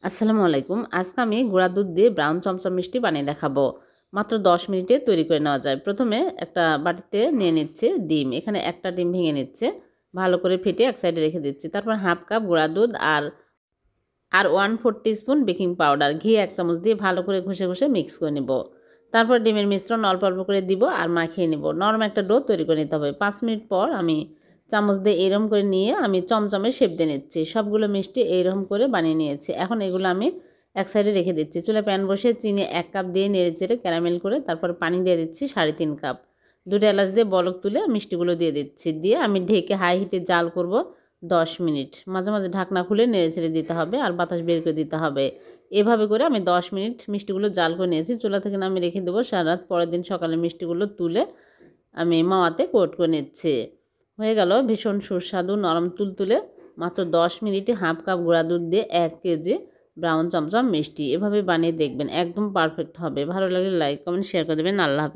আসসালামু আলাইকুম। আজকে আমি গুঁড়া দুধ দিয়ে ব্রাউন চমচম মিষ্টি বানিয়ে দেখাবো। মাত্র 10 মিনিটে তৈরি করে নেওয়া যায়। প্রথমে একটা বাটিতে নিয়ে নিচ্ছে ডিম। এখানে একটা ডিম ভেঙে নিচ্ছে। ভালো করে ফেটে এক সাইডে রেখে দিচ্ছি। তারপর হাফ কাপ গুঁড়া দুধ আর 1/4 টিস্পুন বেকিং পাউডার, ঘি 1 চামচ দিয়ে ভালো করে ঘষে ঘষে মিক্স করে নেব। তারপর ডিমের মিশ্রণ অল্প অল্প করে দিব আর মাখিয়ে নেব। নরম একটা ডো তৈরি করে নিতে হবে। 5 মিনিট পর আমি চামচ দিয়ে এরকম করে নিয়ে আমি চমচমের শেপ দিয়ে নিচ্ছি। সবগুলো মিষ্টি এইরকম করে বানিয়ে নিয়েছি। এখন এগুলো আমি এক সাইডে রেখে দিচ্ছি। চুলায় প্যান বসিয়ে চিনি 1 কাপ দিয়ে নেড়ে চেড়ে ক্যারামেল করে তারপর পানি দিয়ে দিচ্ছি 3.5 কাপ। 2টা এলাচ দিয়ে বলক তুলে মিষ্টিগুলো দিয়ে দিচ্ছি। দিয়ে আমি ঢেকে হাই হিটে জাল করব 10 মিনিট। মাঝে মাঝে ঢাকনা খুলে নেড়ে ছেড়ে দিতে হবে আর বাতাস বের করে দিতে হবে। এভাবে করে আমি 10 মিনিট মিষ্টিগুলো জাল করে নিয়েছি। চুলা থেকে আমি রেখে দেবো সারা রাত। পরের দিন সকালে মিষ্টিগুলো তুলে আমি মাওয়াতে কোট করে নিচ্ছি। হয়ে গেল ভীষণ সুস্বাদু নরম তুলতুলে মাত্র 10 মিনিটে হাফ কাপ গুঁড়া দুধ দিয়ে 1 কেজি ব্রাউন চমচম মিষ্টি। এভাবে বানিয়ে দেখবেন, একদম পারফেক্ট হবে। ভালো লাগলে লাইক কমেন্ট শেয়ার করে দেবেন। আল্লাহ হাফেজ।